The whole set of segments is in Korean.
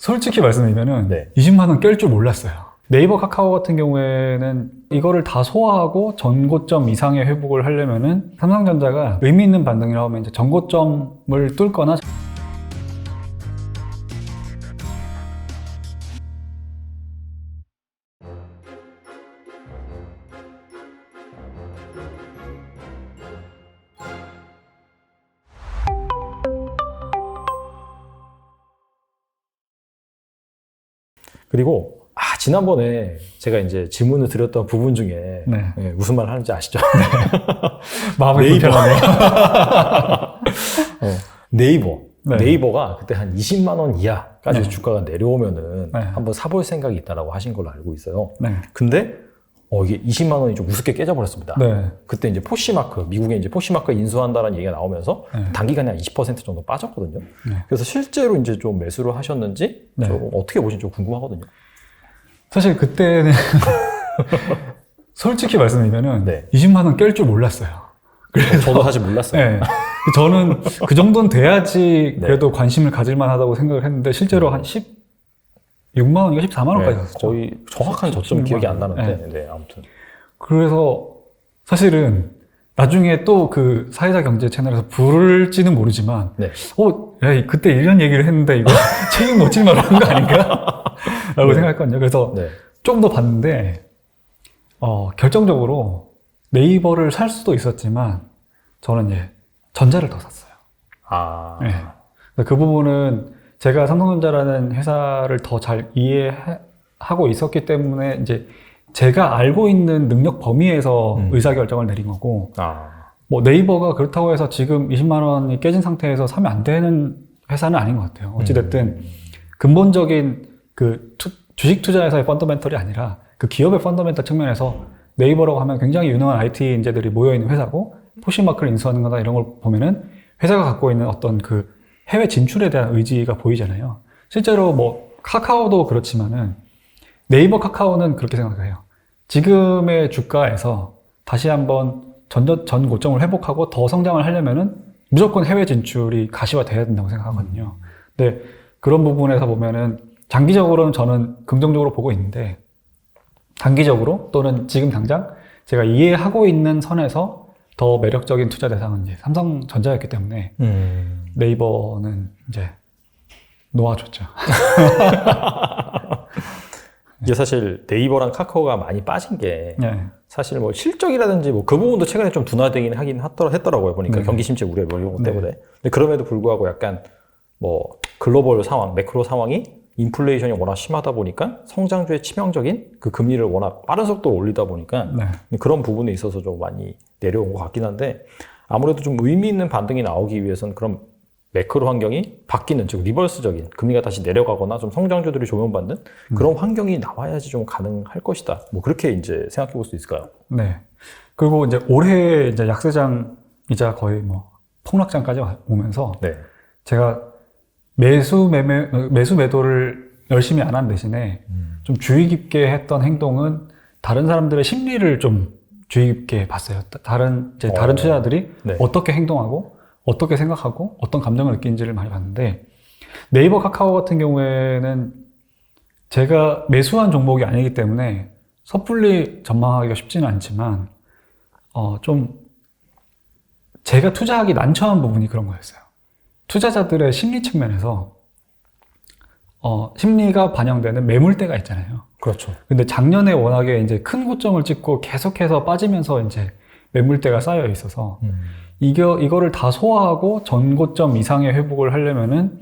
솔직히 말씀드리면은 네. 20만 원 깰 줄 몰랐어요. 네이버 카카오 같은 경우에는 이거를 다 소화하고 전고점 이상의 회복을 하려면은 삼성전자가 의미 있는 반등이라고 하면 이제 전고점을 뚫거나 그리고 지난번에 제가 이제 질문을 드렸던 부분 중에 네. 무슨 말 하는지 아시죠? 마음이 네이버. 불편하네요. 네이버. 네. 네이버가 그때 한 20만 원 이하까지 네. 주가가 내려오면은 네. 한번 사볼 생각이 있다라고 하신 걸로 알고 있어요. 네. 근데 이게 20만 원이 좀 우습게 깨져버렸습니다. 네. 그때 이제 포시마크, 미국에 이제 포시마크 인수한다는 얘기가 나오면서 네. 단기간에 한 20% 정도 빠졌거든요. 네. 그래서 실제로 이제 좀 매수를 하셨는지 네. 좀 어떻게 보신지 좀 궁금하거든요. 사실 그때는 솔직히 말씀드리면은 네. 20만 원 깰 줄 몰랐어요. 저도 사실 몰랐어요. 네. 저는 그 정도는 돼야지 네. 그래도 관심을 가질 만하다고 생각을 했는데 실제로 한 16만 원인가 14만 원까지 갔었죠. 거의 정확한 저점 16만 기억이 안 원. 나는데 네, 아무튼 그래서 사실은 나중에 또 그 사회자 경제 채널에서 부를지는 모르지만 네. 야, 그때 이런 얘기를 했는데 이거 책임 못 질 만한 거 아닌가? 라고 네. 생각했거든요. 그래서 네. 좀 더 봤는데 결정적으로 네이버를 살 수도 있었지만 저는 이제 전자를 더 샀어요. 네. 그래서 그 부분은 제가 삼성전자라는 회사를 더 잘 이해하고 있었기 때문에 이제 제가 알고 있는 능력 범위에서 의사결정을 내린 거고 뭐 네이버가 그렇다고 해서 지금 20만 원이 깨진 상태에서 사면 안 되는 회사는 아닌 것 같아요. 어찌됐든 근본적인 그 주식 투자에서의 펀더멘털이 아니라 그 기업의 펀더멘털 측면에서 네이버라고 하면 굉장히 유능한 IT 인재들이 모여있는 회사고 포시마크를 인수하는 거다 이런 걸 보면은 회사가 갖고 있는 어떤 그 해외 진출에 대한 의지가 보이잖아요. 실제로 뭐 카카오도 그렇지만은 네이버 카카오는 그렇게 생각해요. 지금의 주가에서 다시 한번 전 고점을 회복하고 더 성장을 하려면은 무조건 해외 진출이 가시화돼야 된다고 생각하거든요. 근데 그런 부분에서 보면은 장기적으로는 저는 긍정적으로 보고 있는데 단기적으로 또는 지금 당장 제가 이해하고 있는 선에서 더 매력적인 투자 대상은 이제 삼성전자였기 때문에 네이버는 이제 놓아줬죠. 이게 사실 네이버랑 카카오가 많이 빠진 게 네. 사실 뭐 실적이라든지 뭐 그 부분도 최근에 좀 둔화되긴 하긴 했더라고요. 보니까 네. 경기 침체 우려 뭐 이런 것 네. 때문에. 근데 그럼에도 불구하고 약간 뭐 글로벌 상황, 매크로 상황이 인플레이션이 워낙 심하다 보니까 성장주의 치명적인 그 금리를 워낙 빠른 속도로 올리다 보니까 네. 그런 부분에 있어서 좀 많이 내려온 것 같긴 한데 아무래도 좀 의미 있는 반등이 나오기 위해서는 그런 매크로 환경이 바뀌는, 즉 리버스적인 금리가 다시 내려가거나 좀 성장주들이 조명받는 그런 환경이 나와야지 좀 가능할 것이다. 뭐 그렇게 이제 생각해 볼 수 있을까요? 네. 그리고 이제 올해 이제 약세장이자 거의 뭐 폭락장까지 오면서 네. 제가 매수 매도를 열심히 안 한 대신에 좀 주의 깊게 했던 행동은 다른 사람들의 심리를 좀 주의 깊게 봤어요. 다른 투자자들이 네. 어떻게 행동하고 어떻게 생각하고 어떤 감정을 느끼는지를 많이 봤는데 네이버 카카오 같은 경우에는 제가 매수한 종목이 아니기 때문에 섣불리 전망하기가 쉽지는 않지만 좀 제가 투자하기 난처한 부분이 그런 거였어요. 투자자들의 심리 측면에서 심리가 반영되는 매물대가 있잖아요. 그렇죠. 근데 작년에 워낙에 이제 큰 고점을 찍고 계속해서 빠지면서 이제 매물대가 쌓여 있어서 이거를 다 소화하고 전고점 이상의 회복을 하려면은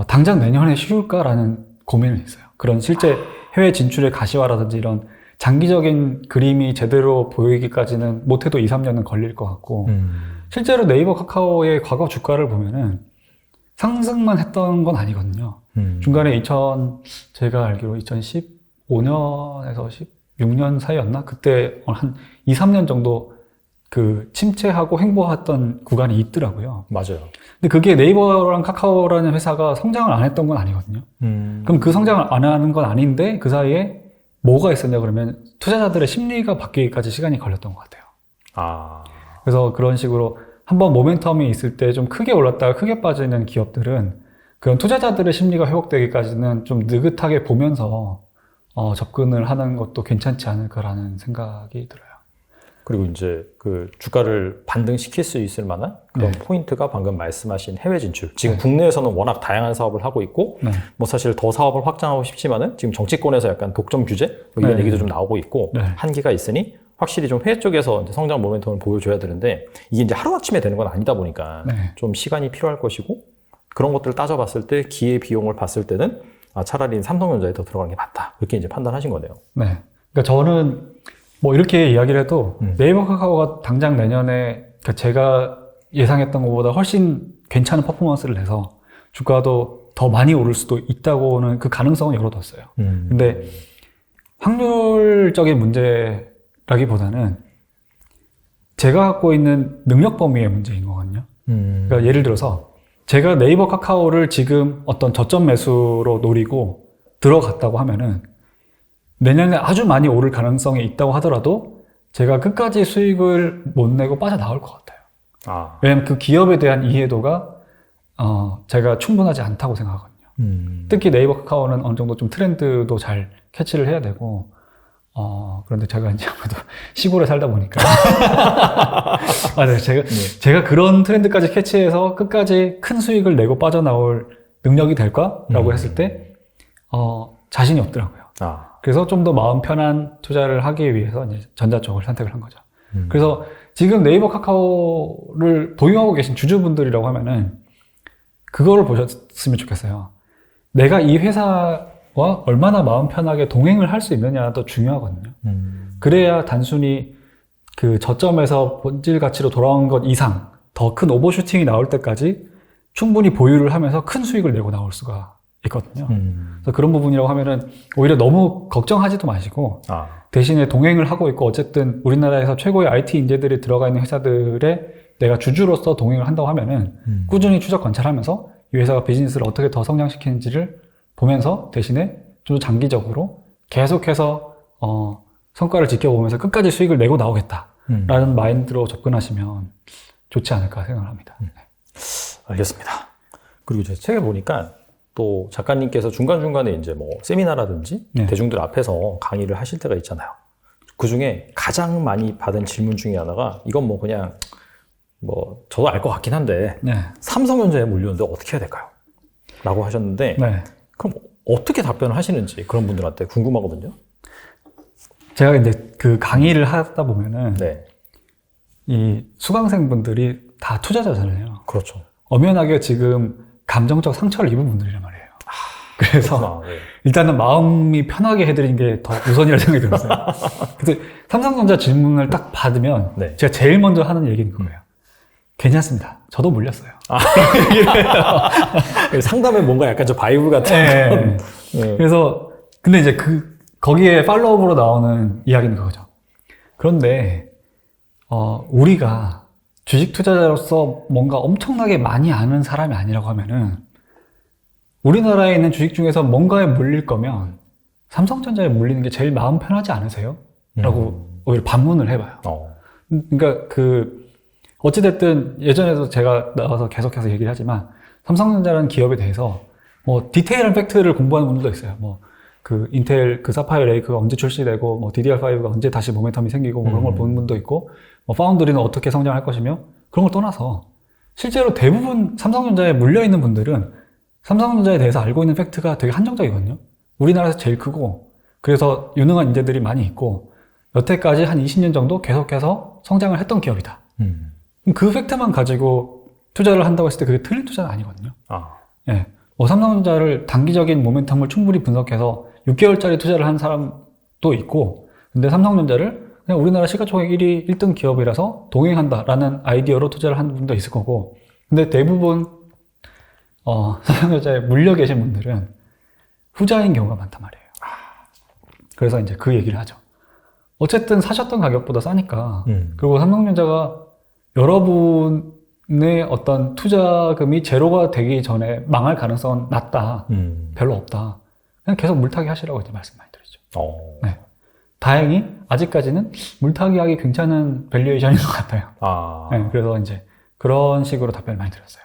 당장 내년에 쉬울까라는 고민을 했어요. 그런 실제 해외 진출의 가시화라든지 이런 장기적인 그림이 제대로 보이기까지는 못해도 2, 3년은 걸릴 것 같고 실제로 네이버 카카오의 과거 주가를 보면은 상승만 했던 건 아니거든요. 중간에 제가 알기로 2015년에서 16년 사이였나? 그때 한 2, 3년 정도 그 침체하고 횡보했던 구간이 있더라고요. 맞아요. 근데 그게 네이버랑 카카오라는 회사가 성장을 안 했던 건 아니거든요. 그럼 그 성장을 안 하는 건 아닌데 그 사이에 뭐가 있었냐 그러면 투자자들의 심리가 바뀌기까지 시간이 걸렸던 것 같아요. 그래서 그런 식으로 한번 모멘텀이 있을 때 좀 크게 올랐다가 크게 빠지는 기업들은 그런 투자자들의 심리가 회복되기까지는 좀 느긋하게 보면서 접근을 하는 것도 괜찮지 않을까라는 생각이 들어요. 그리고 이제 그 주가를 반등시킬 수 있을 만한 그런 포인트가 방금 말씀하신 해외 진출. 지금 국내에서는 워낙 다양한 사업을 하고 있고, 뭐 사실 더 사업을 확장하고 싶지만은 지금 정치권에서 약간 독점 규제 뭐 이런 얘기도 좀 나오고 있고 한계가 있으니 확실히 좀 해외 쪽에서 이제 성장 모멘텀을 보여줘야 되는데 이게 이제 하루아침에 되는 건 아니다 보니까 좀 시간이 필요할 것이고 그런 것들을 따져봤을 때 기회 비용을 봤을 때는 차라리 삼성전자에 더 들어가는 게 맞다. 이렇게 이제 판단하신 거네요. 네. 그러니까 저는 뭐 이렇게 이야기를 해도 네이버 카카오가 당장 내년에 그러니까 제가 예상했던 것보다 훨씬 괜찮은 퍼포먼스를 내서 주가도 더 많이 오를 수도 있다고는 그 가능성은 열어뒀어요. 근데 확률적인 문제라기보다는 제가 갖고 있는 능력 범위의 문제인 거거든요. 그러니까 예를 들어서 제가 네이버 카카오를 지금 어떤 저점 매수로 노리고 들어갔다고 하면은 내년에 아주 많이 오를 가능성이 있다고 하더라도 제가 끝까지 수익을 못 내고 빠져나올 것 같아요. 왜냐면 그 기업에 대한 이해도가 제가 충분하지 않다고 생각하거든요. 특히 네이버 카카오는 어느 정도 좀 트렌드도 잘 캐치를 해야 되고 그런데 제가 이제 아무래도 시골에 살다 보니까 맞아요. 제가 그런 트렌드까지 캐치해서 끝까지 큰 수익을 내고 빠져나올 능력이 될까라고 했을 때 자신이 없더라고요. 그래서 좀 더 마음 편한 투자를 하기 위해서 이제 전자 쪽을 선택을 한 거죠. 그래서 지금 네이버 카카오를 보유하고 계신 주주분들이라고 하면은 그거를 보셨으면 좋겠어요. 내가 이 회사와 얼마나 마음 편하게 동행을 할 수 있느냐도 중요하거든요. 그래야 단순히 그 저점에서 본질 가치로 돌아온 것 이상 더 큰 오버슈팅이 나올 때까지 충분히 보유를 하면서 큰 수익을 내고 나올 수가 있거든요. 그래서 그런 부분이라고 하면은 오히려 너무 걱정하지도 마시고 대신에 동행을 하고 있고 어쨌든 우리나라에서 최고의 IT 인재들이 들어가 있는 회사들에 내가 주주로서 동행을 한다고 하면은 꾸준히 추적 관찰하면서 이 회사가 비즈니스를 어떻게 더 성장시키는지를 보면서 대신에 좀 더 장기적으로 계속해서 성과를 지켜보면서 끝까지 수익을 내고 나오겠다라는 마인드로 접근하시면 좋지 않을까 생각을 합니다. 알겠습니다. 그리고 제 책에 보니까 또 작가님께서 중간중간에 이제 뭐 세미나라든지 대중들 앞에서 강의를 하실 때가 있잖아요. 그 중에 가장 많이 받은 질문 중에 하나가 이건 뭐 그냥 뭐 저도 알 것 같긴 한데 삼성전자에 물렸는데 어떻게 해야 될까요? 라고 하셨는데 그럼 어떻게 답변을 하시는지 그런 분들한테 궁금하거든요. 제가 이제 그 강의를 하다 보면은 이 수강생분들이 다 투자자잖아요. 그렇죠. 엄연하게 지금 감정적 상처를 입은 분들이란 말이에요. 그래서 일단은 마음이 편하게 해드리는 게 더 우선이라는 생각이 들었어요. 그래서 삼성전자 질문을 딱 받으면 제가 제일 먼저 하는 얘기는 그거예요. 괜찮습니다. 저도 물렸어요. 상담에 뭔가 약간 저 바이브 같은. 그래서 근데 이제 거기에 팔로우업으로 나오는 이야기는 그거죠. 그런데 우리가 주식 투자자로서 뭔가 엄청나게 많이 아는 사람이 아니라고 하면은 우리나라에 있는 주식 중에서 뭔가에 물릴 거면 삼성전자에 물리는 게 제일 마음 편하지 않으세요? 라고 오히려 반문을 해봐요. 그러니까 어찌됐든 예전에도 제가 나와서 계속해서 얘기를 하지만 삼성전자라는 기업에 대해서 뭐 디테일한 팩트를 공부하는 분들도 있어요. 뭐 인텔 사파이어 레이크가 언제 출시되고 뭐 DDR5가 언제 다시 모멘텀이 생기고 뭐 그런 걸 보는 분도 있고 뭐 파운드리는 어떻게 성장할 것이며 그런 걸 떠나서 실제로 대부분 삼성전자에 물려있는 분들은 삼성전자에 대해서 알고 있는 팩트가 되게 한정적이거든요. 우리나라에서 제일 크고 그래서 유능한 인재들이 많이 있고 여태까지 한 20년 정도 계속해서 성장을 했던 기업이다. 그 팩트만 가지고 투자를 한다고 했을 때 그게 틀린 투자는 아니거든요. 삼성전자를 단기적인 모멘텀을 충분히 분석해서 6개월짜리 투자를 한 사람도 있고 근데 삼성전자를 그냥 우리나라 시가총액 1위 1등 기업이라서 동행한다라는 아이디어로 투자를 하는 분도 있을 거고 근데 대부분 삼성전자에 물려 계신 분들은 후자인 경우가 많단 말이에요. 그래서 이제 그 얘기를 하죠. 어쨌든 사셨던 가격보다 싸니까 그리고 삼성전자가 여러분의 어떤 투자금이 제로가 되기 전에 망할 가능성은 낮다. 별로 없다. 그냥 계속 물타기 하시라고 이제 말씀 많이 드리죠. 다행히 아직까지는 물타기 하기 괜찮은 밸류에이션인 것 같아요. 그래서 이제 그런 식으로 답변을 많이 드렸어요.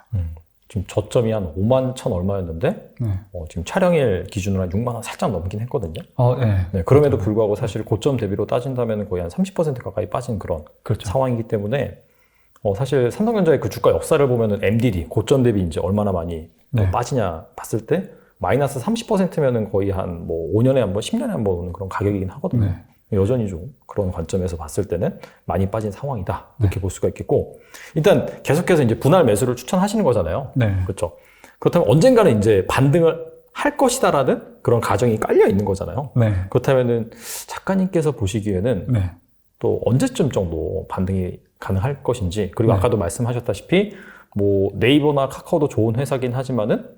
지금 저점이 한 5만 천 얼마였는데 네. 지금 촬영일 기준으로 한 6만 원 살짝 넘긴 했거든요. 네. 네, 그럼에도 불구하고 사실 고점 대비로 따진다면 거의 한 30% 가까이 빠진 그런 그렇죠. 상황이기 때문에 사실 삼성전자의 그 주가 역사를 보면은 MDD 고점 대비 이제 얼마나 많이 네. 빠지냐 봤을 때 마이너스 30%면은 거의 한 뭐 5년에 한 번, 10년에 한 번 오는 그런 가격이긴 하거든요. 네. 여전히 좀 그런 관점에서 봤을 때는 많이 빠진 상황이다 이렇게 볼 수가 있겠고, 일단 계속해서 이제 분할 매수를 추천하시는 거잖아요. 네. 그렇죠. 그렇다면 언젠가는 이제 반등을 할 것이다라는 그런 가정이 깔려 있는 거잖아요. 네. 그렇다면은 작가님께서 보시기에는 네. 또 언제쯤 정도 반등이 가능할 것인지, 그리고 네. 아까도 말씀하셨다시피 뭐 네이버나 카카오도 좋은 회사긴 하지만은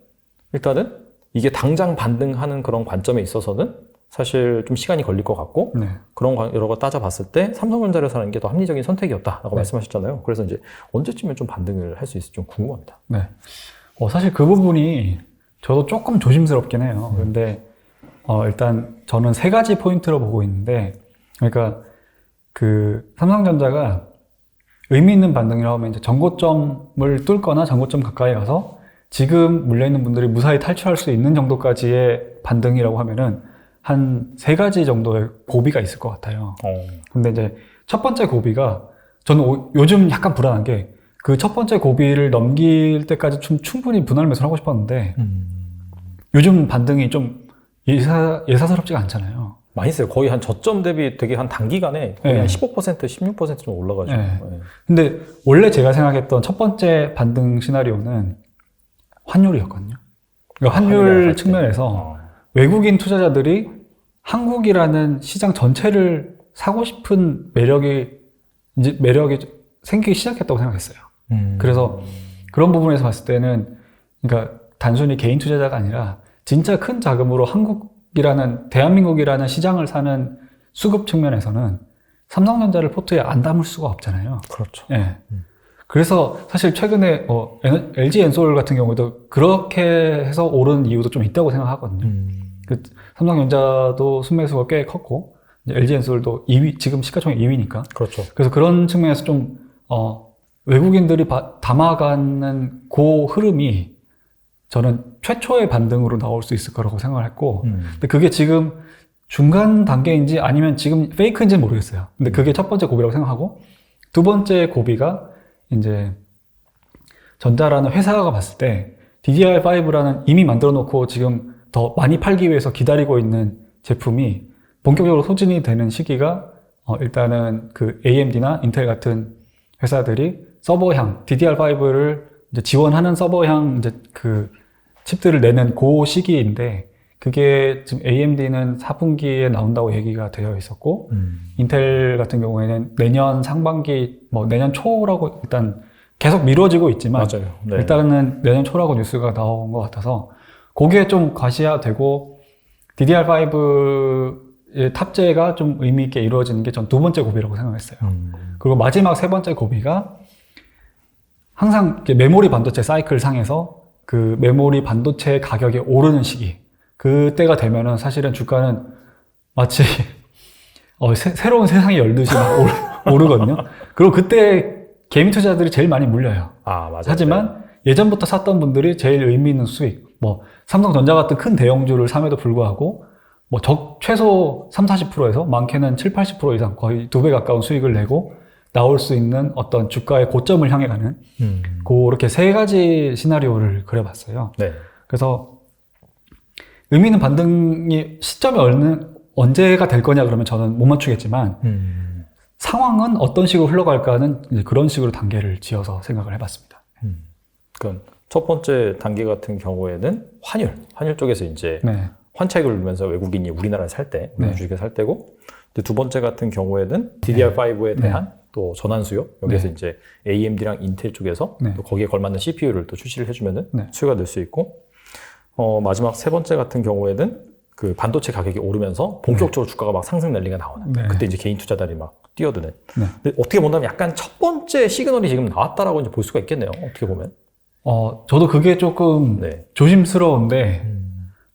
일단은 이게 당장 반등하는 그런 관점에 있어서는 사실 좀 시간이 걸릴 것 같고, 네. 그런 여러 거 따져봤을 때 삼성전자를 사는 게 더 합리적인 선택이었다라고 네. 말씀하셨잖아요. 그래서 이제 언제쯤에 좀 반등을 할 수 있을지 좀 궁금합니다. 네. 사실 그 부분이 저도 조금 조심스럽긴 해요. 근데 일단 저는 세 가지 포인트로 보고 있는데, 그러니까 그 삼성전자가 의미 있는 반등이라고 하면 이제 전고점을 뚫거나 전고점 가까이 가서 지금 물려있는 분들이 무사히 탈출할 수 있는 정도까지의 반등이라고 하면은 한 세 가지 정도의 고비가 있을 것 같아요. 근데 이제 첫 번째 고비가 저는 요즘 약간 불안한 게, 그 첫 번째 고비를 넘길 때까지 좀 충분히 분할 매수를 하고 싶었는데 요즘 반등이 좀 예사스럽지가 않잖아요. 많이 있어요. 거의 한 저점 대비 되게 한 단기간에 거의 네. 한 15%, 16%좀 올라가죠. 네. 네. 근데 원래 제가 생각했던 첫 번째 반등 시나리오는 환율이었거든요. 그러니까 환율 측면에서 외국인 투자자들이 한국이라는 시장 전체를 사고 싶은 매력이 생기기 시작했다고 생각했어요. 그래서 그런 부분에서 봤을 때는, 그러니까 단순히 개인 투자자가 아니라 진짜 큰 자금으로 대한민국이라는 시장을 사는 수급 측면에서는 삼성전자를 포트에 안 담을 수가 없잖아요. 그렇죠. 예. 그래서 사실 최근에 LG 엔솔 같은 경우도 그렇게 해서 오른 이유도 좀 있다고 생각하거든요. 삼성전자도 순매수가 꽤 컸고, LG 엔솔도 2위, 지금 시가총액 2위니까. 그렇죠. 그래서 그런 측면에서 좀 외국인들이 담아가는 그 흐름이 저는 최초의 반등으로 나올 수 있을 거라고 생각을 했고, 근데 그게 지금 중간 단계인지 아니면 지금 페이크인지는 모르겠어요. 근데 그게 첫 번째 고비라고 생각하고, 두 번째 고비가 이제 전자라는 회사가 봤을 때 DDR5라는 이미 만들어 놓고 지금 더 많이 팔기 위해서 기다리고 있는 제품이 본격적으로 소진이 되는 시기가 일단은 그 AMD나 인텔 같은 회사들이 서버향 DDR5를 이제 지원하는 서버향 이제 그 칩들을 내는 그 시기인데, 그게 지금 AMD는 4분기에 나온다고 얘기가 되어 있었고, 인텔 같은 경우에는 내년 상반기, 내년 초라고 일단 계속 미뤄지고 있지만, 맞아요. 네. 일단은 내년 초라고 뉴스가 나온 것 같아서, 그게 좀 과시화되고, DDR5의 탑재가 좀 의미있게 이루어지는 게 전 두 번째 고비라고 생각했어요. 그리고 마지막 세 번째 고비가, 항상 메모리 반도체 사이클 상에서 그 메모리 반도체 가격이 오르는 시기, 그때가 되면은 사실은 주가는 마치 새로운 세상이 열듯이 막 오르거든요. 그리고 그때 개미 투자자들이 제일 많이 물려요. 맞아요. 하지만 예전부터 샀던 분들이 제일 의미 있는 수익, 삼성전자 같은 큰 대형주를 삼에도 불구하고 최소 30-40%에서 많게는 70-80% 이상, 거의 2배 가까운 수익을 내고 나올 수 있는 어떤 주가의 고점을 향해 가는 그렇게 세 가지 시나리오를 그려봤어요. 네. 그래서 의미 있는 반등이 시점이 언제가 될 거냐 그러면 저는 못 맞추겠지만 상황은 어떤 식으로 흘러갈까는 이제 그런 식으로 단계를 지어서 생각을 해봤습니다. 그러니까 첫 번째 단계 같은 경우에는 환율 쪽에서 이제 네. 환차익을 누르면서 외국인이 우리나라를 살 때, 네. 주식을 살 때고, 두 번째 같은 경우에는 DDR5에 대한 또 전환 수요, 여기서 이제 AMD랑 인텔 쪽에서 또 거기에 걸맞는 CPU를 또 출시를 해주면은 수요가 늘 수 있고, 마지막 세 번째 같은 경우에는 그 반도체 가격이 오르면서 본격적으로 주가가 막 상승 랠리가 나오는, 그때 이제 개인 투자자들이 막 뛰어드는. 근데 어떻게 본다면 약간 첫 번째 시그널이 지금 나왔다라고 이제 볼 수가 있겠네요. 어떻게 보면. 저도 그게 조금 조심스러운데,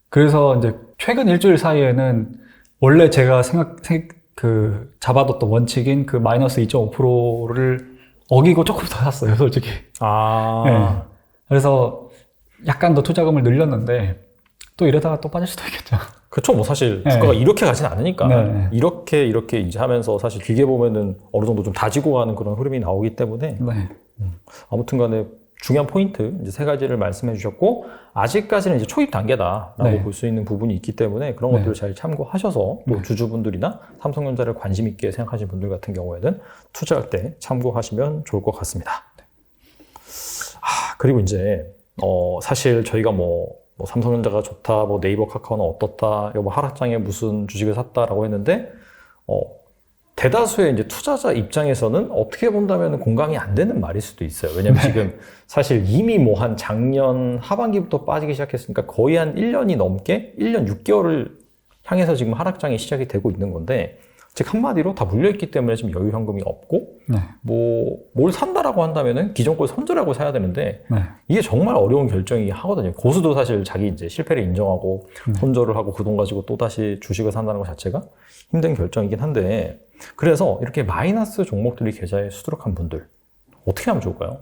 그래서 이제 최근 일주일 사이에는 원래 제가 잡아뒀던 원칙인 그 마이너스 2.5%를 어기고 조금 더 샀어요, 솔직히. 네. 그래서 약간 더 투자금을 늘렸는데 또 이러다가 또 빠질 수도 있겠죠. 그렇죠. 뭐 사실 네. 주가가 이렇게 가진 않으니까 네. 이렇게 이제 하면서 사실 길게 보면은 어느 정도 좀 다지고 가는 그런 흐름이 나오기 때문에 네. 아무튼간에 중요한 포인트 이제 세 가지를 말씀해 주셨고 아직까지는 이제 초입 단계다라고 네. 볼 수 있는 부분이 있기 때문에 그런 네. 것들을 잘 참고하셔서 또 주주분들이나 삼성전자를 관심 있게 생각하시는 분들 같은 경우에는 투자할 때 참고하시면 좋을 것 같습니다. 그리고 이제 사실 저희가 뭐 삼성전자가 좋다, 뭐 네이버 카카오는 어떻다, 뭐 하락장에 무슨 주식을 샀다라고 했는데 대다수의 이제 투자자 입장에서는 어떻게 본다면 공감이 안 되는 말일 수도 있어요. 왜냐면 지금 사실 이미 뭐 한 작년 하반기부터 빠지기 시작했으니까 거의 한 1년이 넘게 1년 6개월을 향해서 지금 하락장이 시작이 되고 있는 건데 즉 한마디로 다 물려있기 때문에 지금 여유 현금이 없고 네. 뭐 뭘 산다라고 한다면은 기존 걸 손절하고 사야 되는데 네. 이게 정말 어려운 결정이 하거든요. 고수도 사실 자기 이제 실패를 인정하고 손절을 하고 그 돈 가지고 또 다시 주식을 산다는 것 자체가 힘든 결정이긴 한데 그래서 이렇게 마이너스 종목들이 계좌에 수두룩한 분들 어떻게 하면 좋을까요?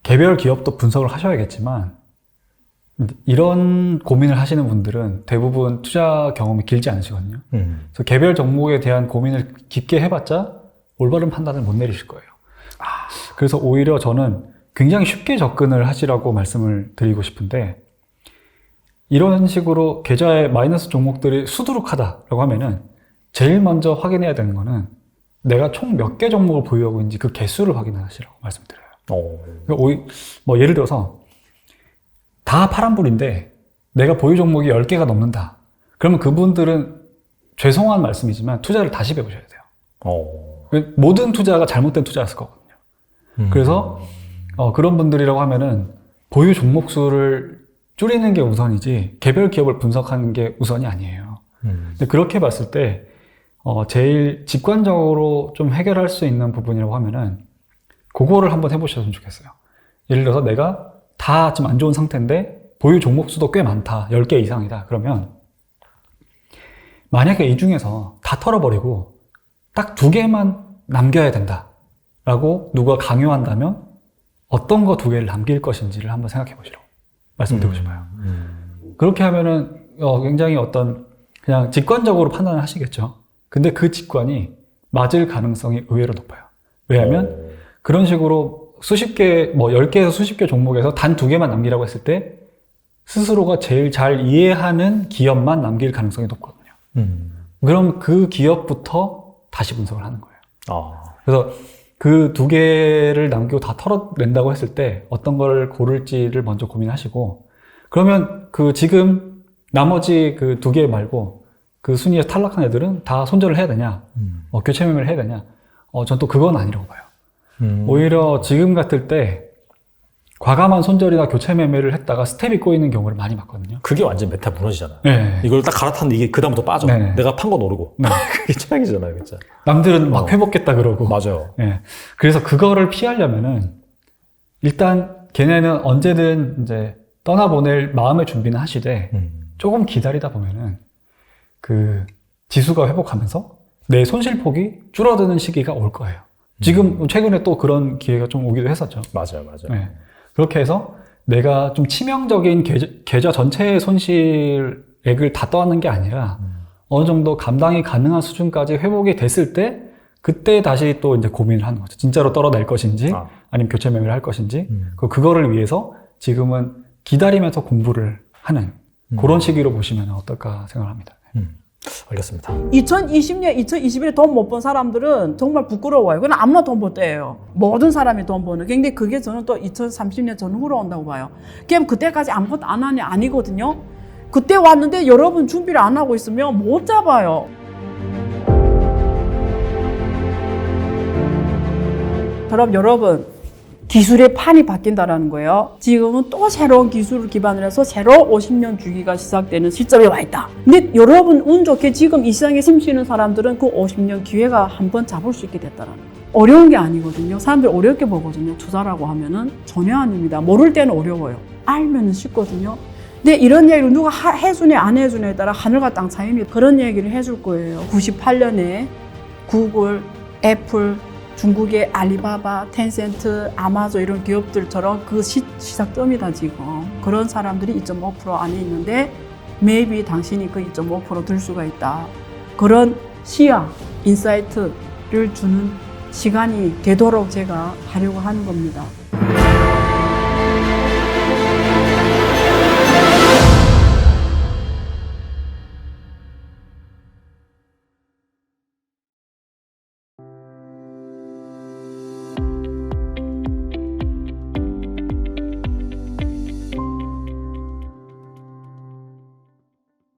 개별 기업도 분석을 하셔야겠지만 이런 고민을 하시는 분들은 대부분 투자 경험이 길지 않으시거든요. 그래서 개별 종목에 대한 고민을 깊게 해봤자 올바른 판단을 못 내리실 거예요. 그래서 오히려 저는 굉장히 쉽게 접근을 하시라고 말씀을 드리고 싶은데 이런 식으로 계좌에 마이너스 종목들이 수두룩하다라고 하면은 제일 먼저 확인해야 되는 거는 내가 총 몇 개 종목을 보유하고 있는지 그 개수를 확인하시라고 말씀드려요. 그러니까 뭐 예를 들어서 다 파란불인데 내가 보유 종목이 10개가 넘는다. 그러면 그분들은 죄송한 말씀이지만 투자를 다시 배우셔야 돼요. 모든 투자가 잘못된 투자였을 거거든요. 그래서 그런 분들이라고 하면은 보유 종목 수를 줄이는 게 우선이지 개별 기업을 분석하는 게 우선이 아니에요. 근데 그렇게 봤을 때 제일 직관적으로 좀 해결할 수 있는 부분이라고 하면은 그거를 한번 해보셨으면 좋겠어요. 예를 들어서 내가 다 지금 안 좋은 상태인데 보유 종목 수도 꽤 많다. 10개 이상이다. 그러면 만약에 이 중에서 다 털어버리고 딱 2개만 남겨야 된다 라고 누가 강요한다면 어떤 거 2개를 남길 것인지를 한번 생각해 보시라고 말씀드리고 싶어요. 그렇게 하면은 굉장히 그냥 직관적으로 판단을 하시겠죠. 근데 그 직관이 맞을 가능성이 의외로 높아요. 왜냐하면 그런 식으로 수십 개, 뭐 10개에서 수십 개 종목에서 단 2개만 남기라고 했을 때 스스로가 제일 잘 이해하는 기업만 남길 가능성이 높거든요. 그럼 그 기업부터 다시 분석을 하는 거예요. 그래서 그 2개를 남기고 다 털어낸다고 했을 때 어떤 걸 고를지를 먼저 고민하시고 그러면 지금 나머지 그 2개 말고 그 순위에서 탈락한 애들은 다 손절을 해야 되냐? 교체 매매를 해야 되냐? 전 또 그건 아니라고 봐요. 오히려 지금 같을 때 과감한 손절이나 교체 매매를 했다가 스텝이 꼬이는 경우를 많이 봤거든요. 그게 완전 메타 무너지잖아요. 네. 이걸 딱 갈아탔는데 이게 그다음부터 빠져. 네. 내가 판 거 모르고. 네. 그게 최악이잖아요, 진짜. 남들은 막 회복했다 그러고. 맞아요. 네. 그래서 그거를 피하려면은 일단 걔네는 언제든 이제 떠나보낼 마음의 준비는 하시되 조금 기다리다 보면은 그 지수가 회복하면서 내 손실폭이 줄어드는 시기가 올 거예요. 지금 최근에 또 그런 기회가 좀 오기도 했었죠. 맞아요. 네. 그렇게 해서 내가 좀 치명적인 계좌 전체의 손실액을 다 떠안는 게 아니라 어느 정도 감당이 가능한 수준까지 회복이 됐을 때 그때 다시 또 이제 고민을 하는 거죠. 진짜로 떨어낼 것인지 아니면 교체 매매를 할 것인지 그거를 위해서 지금은 기다리면서 공부를 하는 그런 시기로 보시면 어떨까 생각합니다. 알겠습니다. 2020년, 2021에 돈 못 번 사람들은 정말 부끄러워요. 그건 아무나 돈 벌 때예요. 모든 사람이 돈 버는. 근데 그게 저는 또 2030년 전후로 온다고 봐요. 그럼 그때까지 아무것도 안 하냐? 아니거든요. 그때 왔는데 여러분 준비를 안 하고 있으면 못 잡아요. 그럼 여러분 기술의 판이 바뀐다라는 거예요. 지금은 또 새로운 기술을 기반으로 해서 새로 50년 주기가 시작되는 시점에 와 있다. 근데 여러분 운 좋게 지금 이 시장에 숨쉬는 사람들은 그 50년 기회가 한번 잡을 수 있게 됐다라는 거예요. 어려운 게 아니거든요. 사람들 어렵게 보거든요. 투자라고 하면은 전혀 아닙니다. 모를 때는 어려워요. 알면은 쉽거든요. 근데 이런 얘기를 누가 해주네 안 해주네에 따라 하늘과 땅 차이입니다. 그런 얘기를 해줄 거예요. 98년에 구글, 애플, 중국의 알리바바, 텐센트, 아마존 이런 기업들처럼 그 시작점이다 지금. 그런 사람들이 2.5% 안에 있는데 maybe 당신이 그 2.5% 들 수가 있다. 그런 시야, 인사이트를 주는 시간이 되도록 제가 하려고 하는 겁니다.